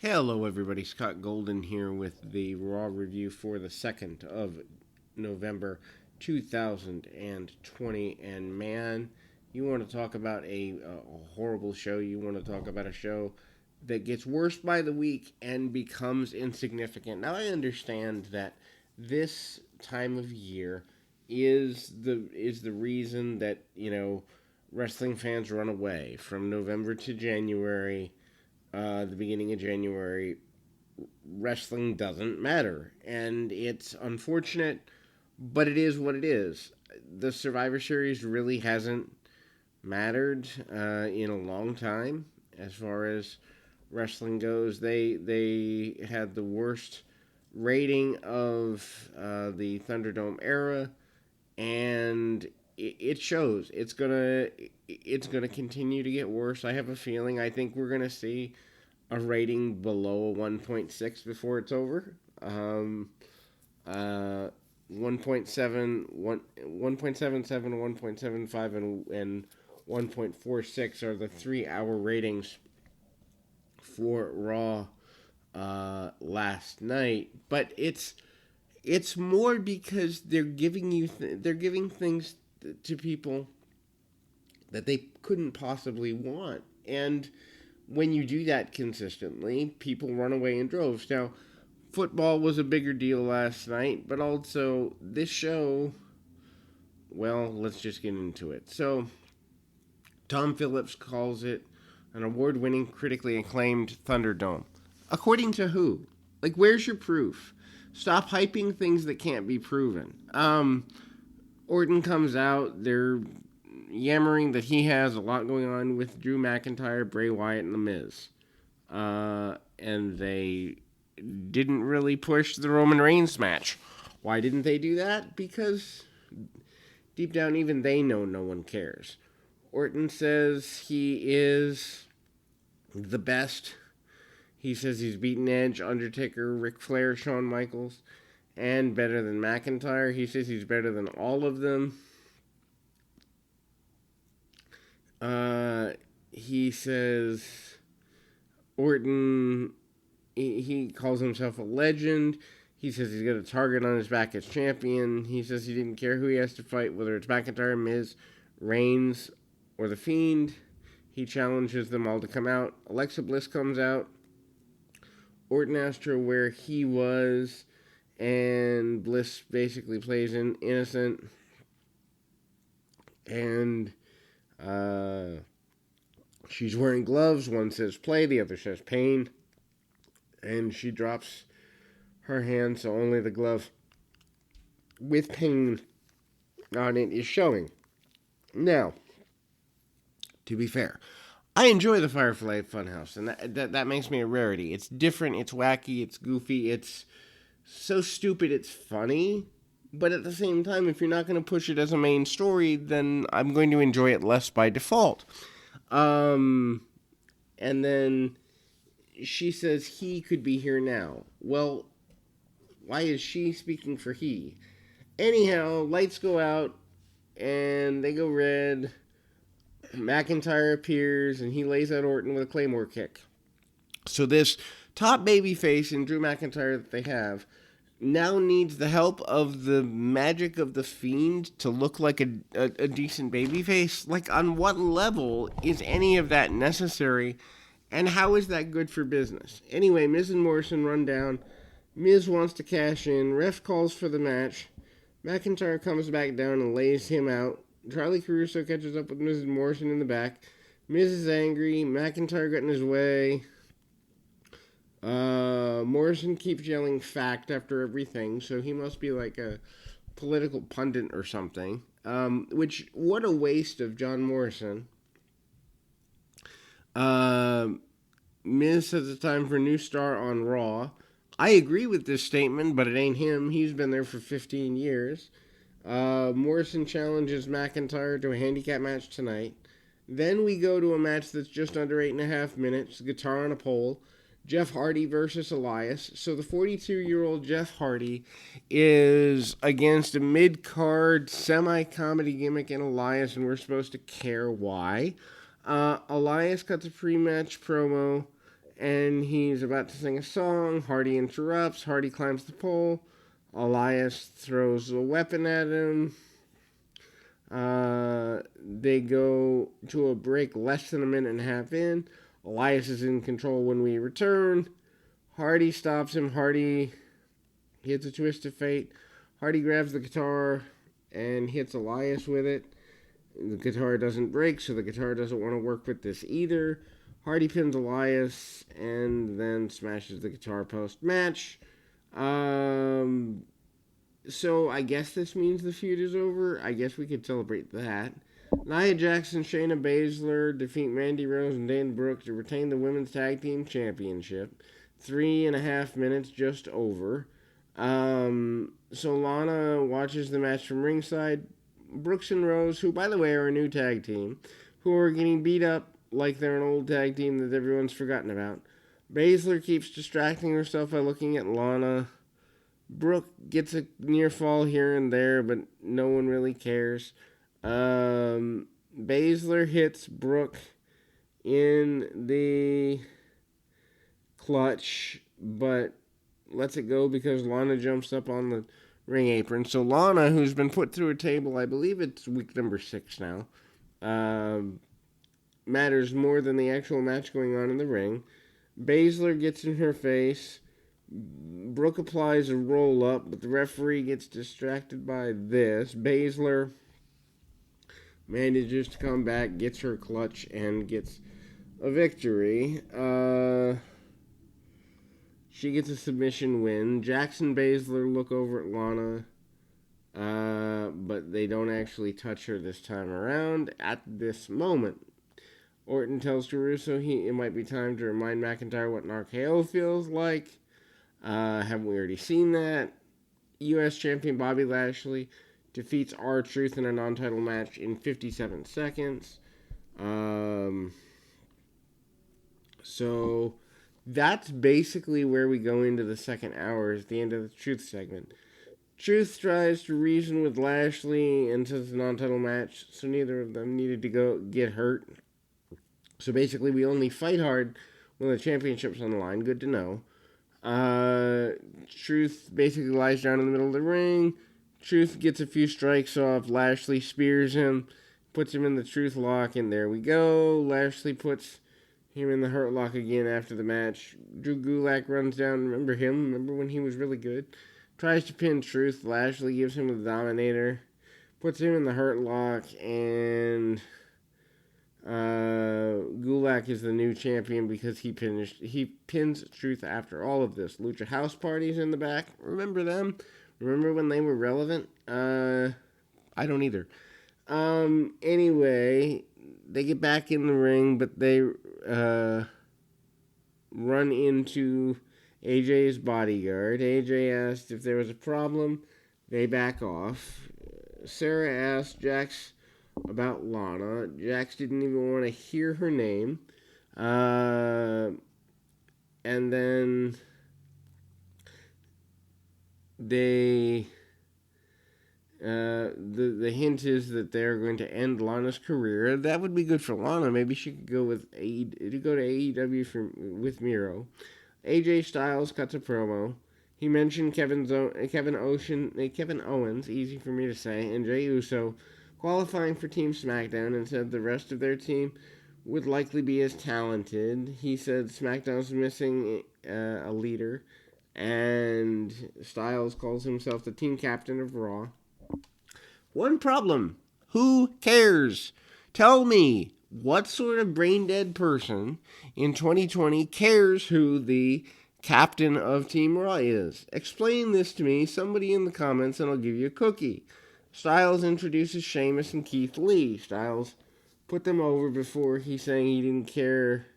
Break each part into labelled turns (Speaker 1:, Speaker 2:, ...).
Speaker 1: Hello, everybody. Scott Golden here with the Raw review for the 2nd of November 2020. And man, you want to talk about a horrible show. You want to talk about a show that gets worse by the week and becomes insignificant. Now, I understand that this time of year is the reason that, wrestling fans run away from November to January, the beginning of January. Wrestling doesn't matter. And it's unfortunate, but it is what it is. The Survivor Series really hasn't mattered in a long time as far as wrestling goes. They had the worst rating of the Thunderdome era, and it shows. It's gonna continue to get worse. I have a feeling. I think we're gonna see a rating below a 1.6 before it's over. 1.7, 1.77, 1.75, and 1.46 are the 3 hour ratings for Raw last night. But it's more because they're giving things to people that they couldn't possibly want. And when you do that consistently, people run away in droves. Now, football was a bigger deal last night, but also this show, well, let's just get into it. So, Tom Phillips calls it an award-winning, critically acclaimed Thunderdome. According to who? Like, where's your proof? Stop hyping things that can't be proven. Orton comes out. They're yammering that he has a lot going on with Drew McIntyre, Bray Wyatt, and The Miz. And they didn't really push the Roman Reigns match. Why didn't they do that? Because deep down, even they know no one cares. Orton says he is the best. He says he's beaten Edge, Undertaker, Ric Flair, Shawn Michaels, and better than McIntyre. He says he's better than all of them. He says Orton, he calls himself a legend. He says he's got a target on his back as champion. He says he didn't care who he has to fight, whether it's McIntyre, Miz, Reigns, or The Fiend. He challenges them all to come out. Alexa Bliss comes out. Orton asked her where he was, and Bliss basically plays innocent. And she's wearing gloves. One says play, the other says pain. And she drops her hand, so only the glove with pain on it is showing. Now, to be fair, I enjoy the Firefly Funhouse, and that makes me a rarity. It's different, it's wacky, it's goofy, it's so stupid it's funny. But at the same time, if you're not going to push it as a main story, then I'm going to enjoy it less by default. And then she says he could be here now. Well, why is she speaking for he? Anyhow, lights go out, and they go red. McIntyre appears, and he lays out Orton with a Claymore kick. So this top babyface in Drew McIntyre that they have now needs the help of the magic of the Fiend to look like a decent babyface. Like, on what level is any of that necessary, and how is that good for business? Anyway, Miz and Morrison run down. Miz wants to cash in. Ref calls for the match. McIntyre comes back down and lays him out. Charlie Caruso catches up with Miz and Morrison in the back. Miz is angry. McIntyre got in his way. Morrison keeps yelling fact after everything, so he must be like a political pundit or something. Which, what a waste of John Morrison. Miz says it's time for a new star on Raw. I agree with this statement, but it ain't him. He's been there for 15 years. Morrison challenges McIntyre to a handicap match tonight. Then we go to a match that's just under 8.5 minutes, guitar on a pole. Jeff Hardy versus Elias. So the 42-year-old Jeff Hardy is against a mid-card semi-comedy gimmick in Elias, and we're supposed to care why. Elias cuts a pre-match promo and he's about to sing a song. Hardy interrupts. Hardy climbs the pole. Elias throws a weapon at him. They go to a break less than a minute and a half in. Elias is in control when we return. Hardy stops him. Hardy hits a twist of fate. Hardy grabs the guitar and hits Elias with it. The guitar doesn't break, so the guitar doesn't want to work with this either. Hardy pins Elias and then smashes the guitar post-match. So I guess this means the feud is over. I guess we could celebrate that. Nia Jax and Shayna Baszler defeat Mandy Rose and Dana Brooke to retain the Women's Tag Team Championship. 3.5 minutes just over. So Lana watches the match from ringside. Brooks and Rose, who by the way are a new tag team, who are getting beat up like they're an old tag team that everyone's forgotten about. Baszler keeps distracting herself by looking at Lana. Brooke gets a near fall here and there, but no one really cares. Baszler hits Brooke in the clutch, but lets it go because Lana jumps up on the ring apron. So Lana, who's been put through a table, I believe it's week number 6 now, matters more than the actual match going on in the ring. Baszler gets in her face. Brooke applies a roll-up, but the referee gets distracted by this. Baszler manages to come back, gets her clutch, and gets a victory. She gets a submission win. Jax and Baszler look over at Lana, but they don't actually touch her this time around at this moment. Orton tells Caruso it might be time to remind McIntyre what an RKO feels like. Haven't we already seen that? U.S. Champion Bobby Lashley defeats R-Truth in a non-title match in 57 seconds. So that's basically where we go into the second hour, is the end of the Truth segment. Truth tries to reason with Lashley into the non-title match, so neither of them needed to go get hurt. So basically, we only fight hard when the championship's on the line. Good to know. Truth basically lies down in the middle of the ring. Truth gets a few strikes off. Lashley spears him, puts him in the Truth lock, and there we go. Lashley puts him in the Hurt Lock again after the match. Drew Gulak runs down. Remember him? Remember when he was really good? Tries to pin Truth. Lashley gives him the Dominator. Puts him in the Hurt Lock, and Gulak is the new champion because he pins Truth after all of this. Lucha House Party's in the back. Remember them? Remember when they were relevant? I don't either. Anyway, they get back in the ring, but they run into AJ's bodyguard. AJ asked if there was a problem. They back off. Sarah asked Jax about Lana. Jax didn't even want to hear her name. And then they the hint is that they're going to end Lana's career. That would be good for Lana. Maybe she could go with go to AEW with Miro. AJ Styles cuts a promo. He mentioned Kevin Owens, easy for me to say, and Jey Uso qualifying for Team SmackDown, and said the rest of their team would likely be as talented. He said SmackDown's missing a leader, and Styles calls himself the team captain of Raw. One problem. Who cares? Tell me, what sort of brain-dead person in 2020 cares who the captain of Team Raw is? Explain this to me, somebody in the comments, and I'll give you a cookie. Styles introduces Sheamus and Keith Lee. Styles put them over before he's saying he didn't care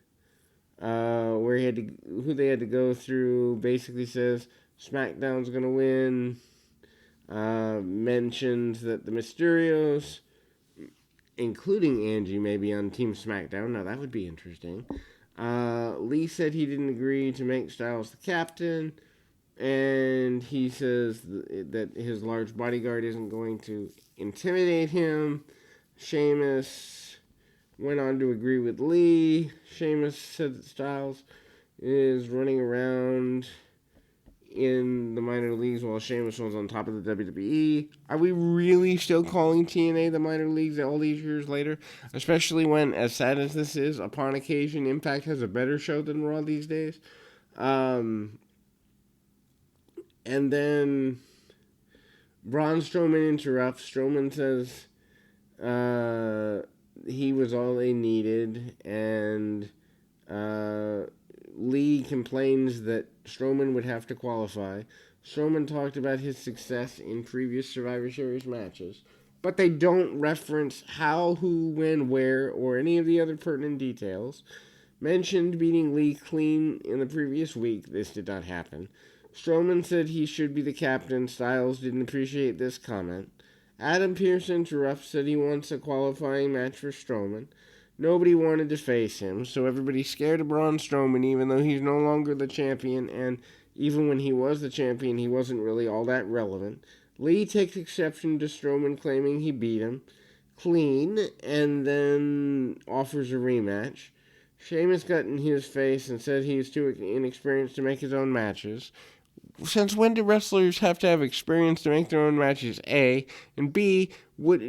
Speaker 1: who they had to go through. Basically says SmackDown's going to win. Mentions that the Mysterios, including Angie, may be on Team SmackDown. Now, that would be interesting. Lee said he didn't agree to make Styles the captain. And he says that his large bodyguard isn't going to intimidate him. Sheamus went on to agree with Lee. Sheamus said that Styles is running around in the minor leagues while Sheamus was on top of the WWE. Are we really still calling TNA the minor leagues all these years later? Especially when, as sad as this is, upon occasion, Impact has a better show than Raw these days. And then Braun Strowman interrupts. Strowman says he was all they needed, and Lee complains that Strowman would have to qualify. Strowman talked about his success in previous Survivor Series matches, but they don't reference how, who, when, where, or any of the other pertinent details. Mentioned beating Lee clean in the previous week. This did not happen. Strowman said he should be the captain. Styles didn't appreciate this comment. Adam Pearce interrupts, said he wants a qualifying match for Strowman. Nobody wanted to face him, so everybody's scared of Braun Strowman, even though he's no longer the champion, and even when he was the champion, he wasn't really all that relevant. Lee takes exception to Strowman claiming he beat him clean, and then offers a rematch. Sheamus got in his face and said he is too inexperienced to make his own matches. Since when do wrestlers have to have experience to make their own matches? A. And B,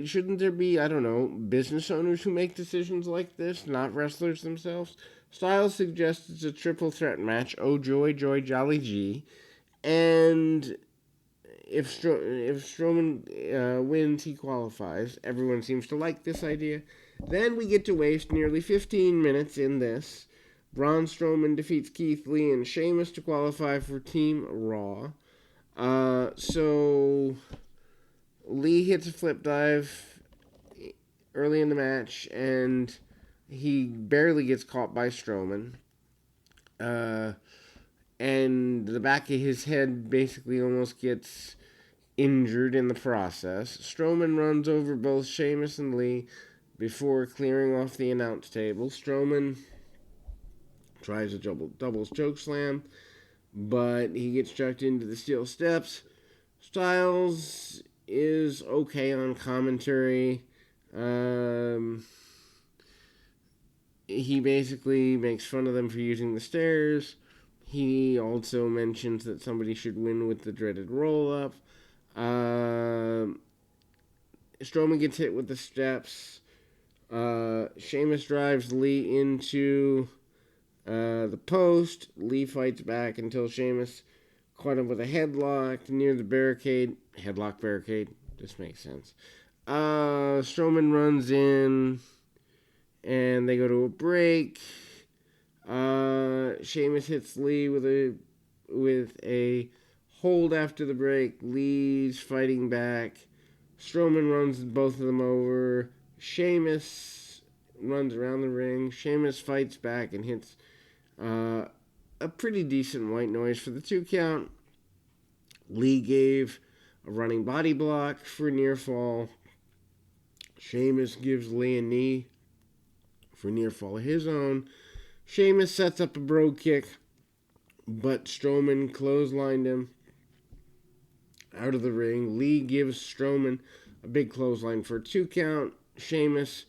Speaker 1: shouldn't there be, I don't know, business owners who make decisions like this, not wrestlers themselves? Styles suggests it's a triple threat match. Oh, joy, joy, jolly G. And if Strowman wins, he qualifies. Everyone seems to like this idea. Then we get to waste nearly 15 minutes in this. Braun Strowman defeats Keith Lee and Sheamus to qualify for Team Raw. So Lee hits a flip dive early in the match, and he barely gets caught by Strowman. And the back of his head basically almost gets injured in the process. Strowman runs over both Sheamus and Lee before clearing off the announce table. Strowman tries a doubles choke slam, but he gets chucked into the steel steps. Styles is okay on commentary. He basically makes fun of them for using the stairs. He also mentions that somebody should win with the dreaded roll-up. Strowman gets hit with the steps. Sheamus drives Lee into the post. Lee fights back until Sheamus caught him with a headlock near the barricade. Headlock barricade. This makes sense. Strowman runs in, and they go to a break. Sheamus hits Lee with a hold after the break. Lee's fighting back. Strowman runs both of them over. Sheamus runs around the ring. Sheamus fights back and hits a pretty decent white noise for the 2 count. Lee gave a running body block for near fall. Sheamus gives Lee a knee for near fall of his own. Sheamus sets up a brogue kick, but Strowman clotheslined him out of the ring. Lee gives Strowman a big clothesline for a 2 count. Sheamus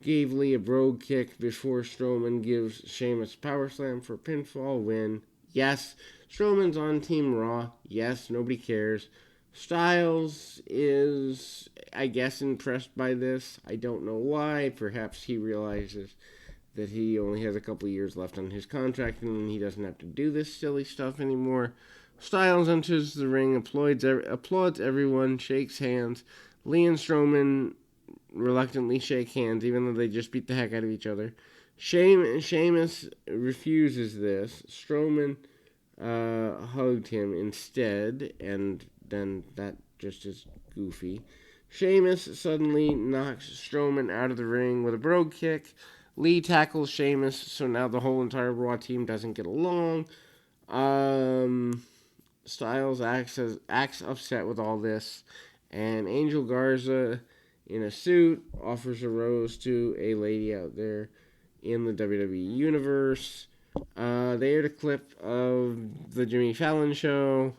Speaker 1: gave Lee a brogue kick before Strowman gives Sheamus power slam for a pinfall win. Yes, Strowman's on Team Raw. Yes, nobody cares. Styles is, I guess, impressed by this. I don't know why. Perhaps he realizes that he only has a couple years left on his contract and he doesn't have to do this silly stuff anymore. Styles enters the ring, applauds everyone, shakes hands. Lee and Strowman reluctantly shake hands, even though they just beat the heck out of each other. Sheamus refuses this. Strowman hugged him instead, and then that just is goofy. Sheamus suddenly knocks Strowman out of the ring with a brogue kick. Lee tackles Sheamus, so now the whole entire Raw team doesn't get along. Styles acts upset with all this, and Angel Garza, in a suit, offers a rose to a lady out there in the WWE Universe. They aired a clip of the Jimmy Fallon show.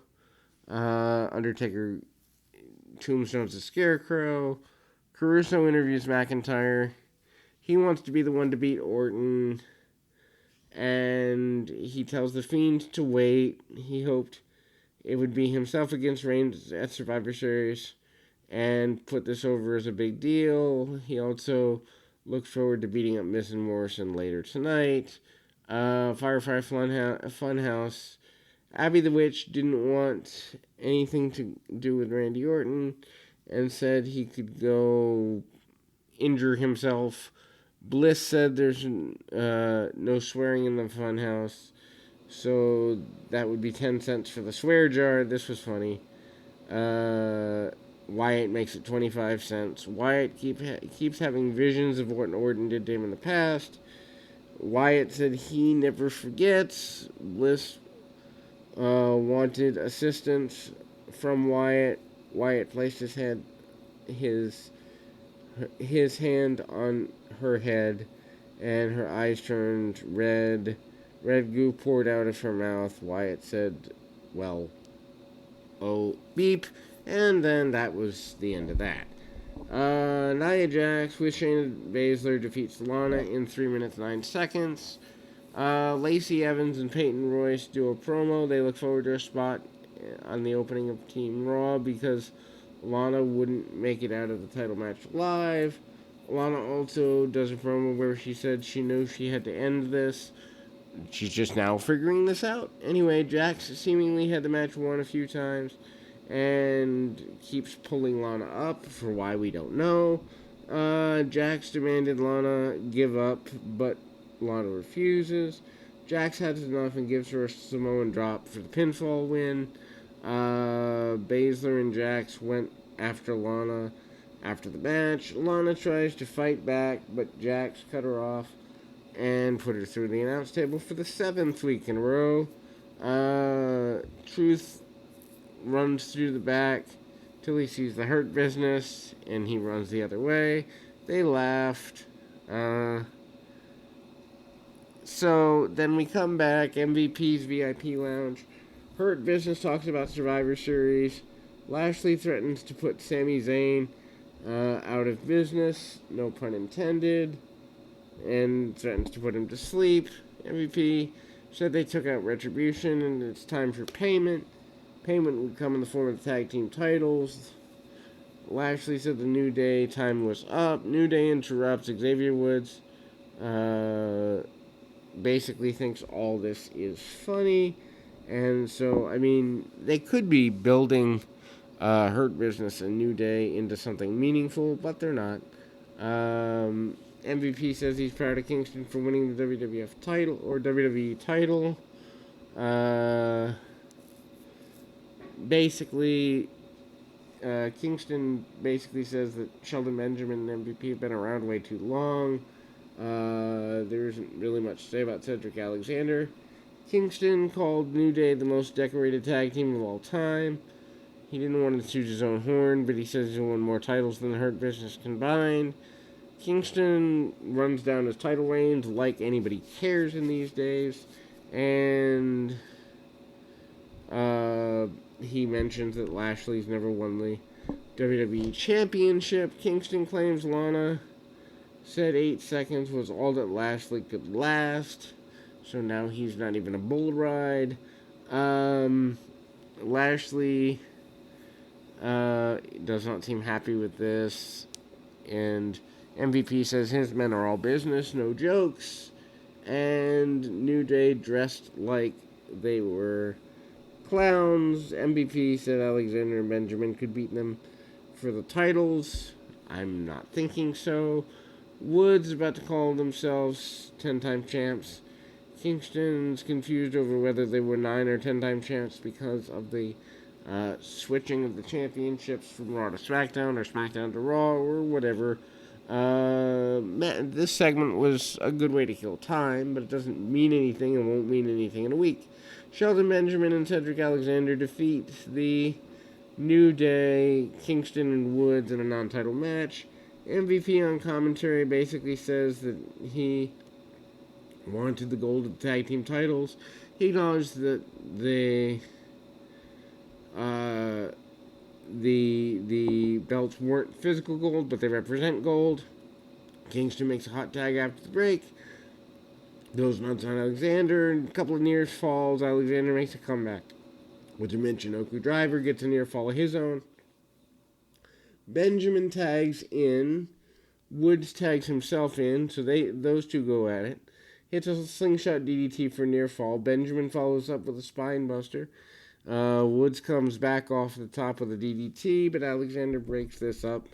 Speaker 1: Undertaker tombstones the Scarecrow. Caruso interviews McIntyre. He wants to be the one to beat Orton. and he tells the Fiend to wait. He hoped it would be himself against Reigns at Survivor Series and put this over as a big deal. He also looked forward to beating up Miz and Morrison later tonight. Firefly Funhouse. Abby the Witch didn't want anything to do with Randy Orton and said he could go injure himself. Bliss said there's no swearing in the Funhouse, so that would be 10 cents for the swear jar. This was funny. Wyatt makes it 25 cents. Wyatt keeps having visions of what Orton did to him in the past. Wyatt said he never forgets. Bliss wanted assistance from Wyatt. Wyatt placed his hand on her head, and her eyes turned red. Red goo poured out of her mouth. Wyatt said, well, oh, beep. And then that was the end of that. Nia Jax with Shayna Baszler defeats Lana in 3 minutes 9 seconds. Lacey Evans and Peyton Royce do a promo. They look forward to a spot on the opening of Team Raw because Lana wouldn't make it out of the title match live. Lana also does a promo where she said she knew she had to end this. She's just now figuring this out. Anyway, Jax seemingly had the match won a few times and keeps pulling Lana up for why we don't know. Jax demanded Lana give up, but Lana refuses. Jax has enough and gives her a Samoan drop for the pinfall win. Baszler and Jax went after Lana after the match. Lana tries to fight back, but Jax cut her off and put her through the announce table for the 7th week in a row. Truth runs through the back till he sees the Hurt Business, and he runs the other way. They laughed. So then we come back, MVP's VIP Lounge. Hurt Business talks about Survivor Series. Lashley threatens to put Sami Zayn out of business, no pun intended, and threatens to put him to sleep. MVP said they took out Retribution and it's time for payment. Payment would come in the form of the tag team titles. Lashley said the New Day time was up. New Day interrupts. Xavier Woods basically thinks all this is funny. And so, I mean, they could be building Hurt Business and New Day into something meaningful, but they're not. MVP says he's proud of Kingston for winning the WWF title, or WWE title. Basically, Kingston basically says that Shelton Benjamin and MVP have been around way too long. There isn't really much to say about Cedric Alexander. Kingston called New Day the most decorated tag team of all time. He didn't want to toot his own horn, but he says he won more titles than the Hurt Business combined. Kingston runs down his title reigns like anybody cares in these days. And he mentions that Lashley's never won the WWE Championship. Kingston claims Lana said 8 seconds was all that Lashley could last. So now he's not even a bull ride. Lashley does not seem happy with this. And MVP says his men are all business, no jokes. And New Day dressed like they were clowns. MVP said Alexander and Benjamin could beat them for the titles. I'm not thinking so. Woods about to call themselves 10-time champs. Kingston's confused over whether they were 9 or 10-time champs because of the switching of the championships from Raw to SmackDown or SmackDown to Raw or whatever. This segment was a good way to kill time, but it doesn't mean anything and won't mean anything in a week. Shelton Benjamin and Cedric Alexander defeat the New Day, Kingston, and Woods in a non-title match. MVP on commentary basically says that he wanted the gold of the tag team titles. He acknowledged that the belts weren't physical gold, but they represent gold. Kingston makes a hot tag after the break. Those nuts on Alexander, and a couple of near falls. Alexander makes a comeback. With Michinoku driver gets a near fall of his own. Benjamin tags in. Woods tags himself in, so those two go at it. Hits a slingshot DDT for near fall. Benjamin follows up with a spine buster. Woods comes back off the top of the DDT, but Alexander breaks this up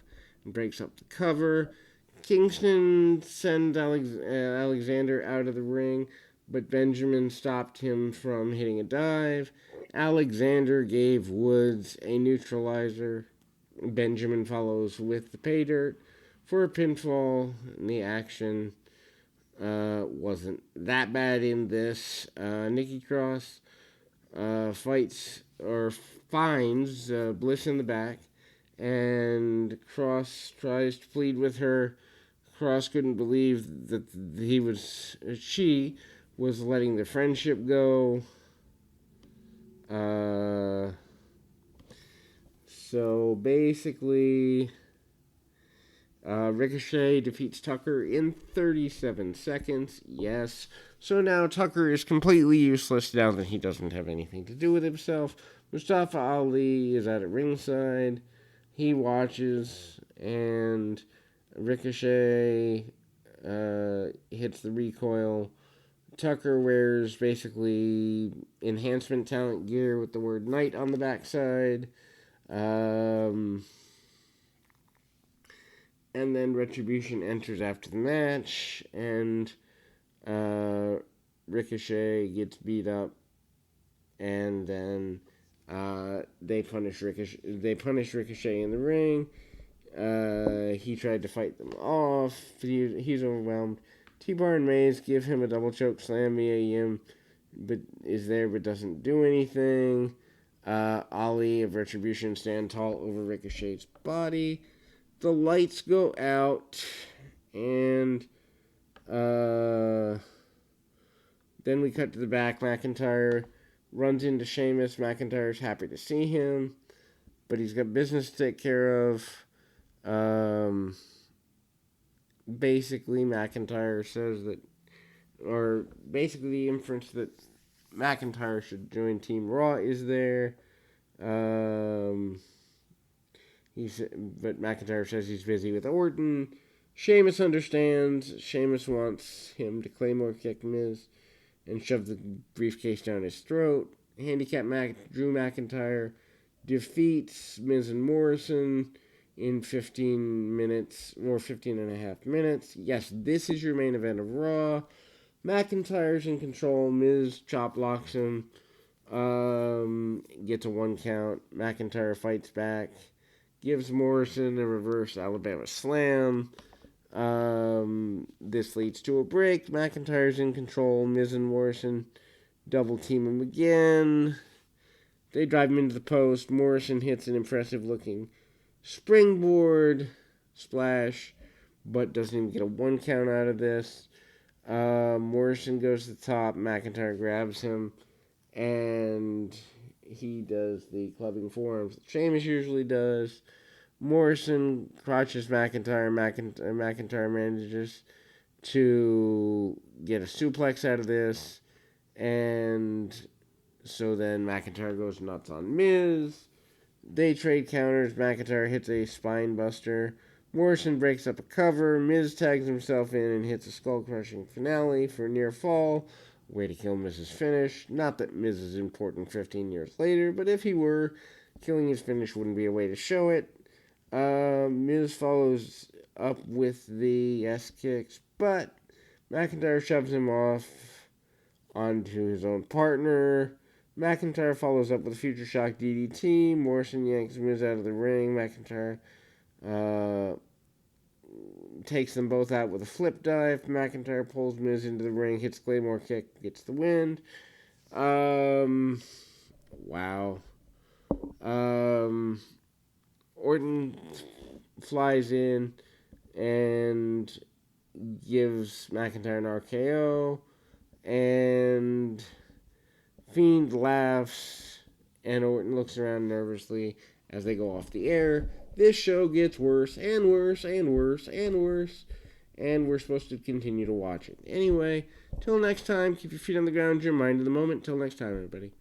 Speaker 1: and breaks up the cover. Kingston sends Alexander out of the ring, but Benjamin stopped him from hitting a dive. Alexander gave Woods a neutralizer. Benjamin follows with the pay dirt for a pinfall, and the action wasn't that bad in this. Nikki Cross finds Bliss in the back, and Cross tries to plead with her. Cross couldn't believe that she was letting the friendship go. So basically, Ricochet defeats Tucker in 37 seconds. Yes. So now Tucker is completely useless now that he doesn't have anything to do with himself. Mustafa Ali is at ringside. He watches, and Ricochet hits the recoil. Tucker wears basically enhancement talent gear with the word Knight on the backside. And then Retribution enters after the match, and Ricochet gets beat up, and then they punish Ricochet in the ring. He tried to fight them off. He's overwhelmed. T-Bar and Maze give him a double choke slam via Yim, but doesn't do anything. Ali of Retribution stand tall over Ricochet's body. The lights go out, and then we cut to the back. McIntyre runs into Sheamus. McIntyre's happy to see him, but he's got business to take care of. Basically, McIntyre says that, or basically the inference that McIntyre should join Team Raw is there. But McIntyre says he's busy with Orton. Sheamus understands. Sheamus wants him to Claymore kick Miz and shove the briefcase down his throat. Handicap Drew McIntyre defeats Miz and Morrison in 15 minutes, or 15 and a half minutes. Yes, this is your main event of Raw. McIntyre's in control. Miz chop blocks him. Gets a 1 count. McIntyre fights back. Gives Morrison a reverse Alabama slam. This leads to a break. McIntyre's in control. Miz and Morrison double team him again. They drive him into the post. Morrison hits an impressive looking springboard splash, but doesn't even get a 1 count out of this. Morrison goes to the top. McIntyre grabs him, and he does the clubbing forearms that Sheamus usually does. Morrison crotches McIntyre. McIntyre manages to get a suplex out of this, and so then McIntyre goes nuts on Miz. They trade counters. McIntyre hits a spine buster. Morrison breaks up a cover. Miz tags himself in and hits a skull-crushing finale for a near fall. Way to kill Miz's finish. Not that Miz is important 15 years later, but if he were, killing his finish wouldn't be a way to show it. Miz follows up with the S-kicks, but McIntyre shoves him off onto his own partner. McIntyre follows up with a Future Shock DDT. Morrison yanks Miz out of the ring. McIntyre takes them both out with a flip dive. McIntyre pulls Miz into the ring, hits Claymore kick, gets the win. Wow. Orton flies in and gives McIntyre an RKO, and Fiend laughs, and Orton looks around nervously as they go off the air. This show gets worse and worse and worse and worse, and we're supposed to continue to watch it. Anyway, till next time, keep your feet on the ground, your mind in the moment. Till next time, everybody.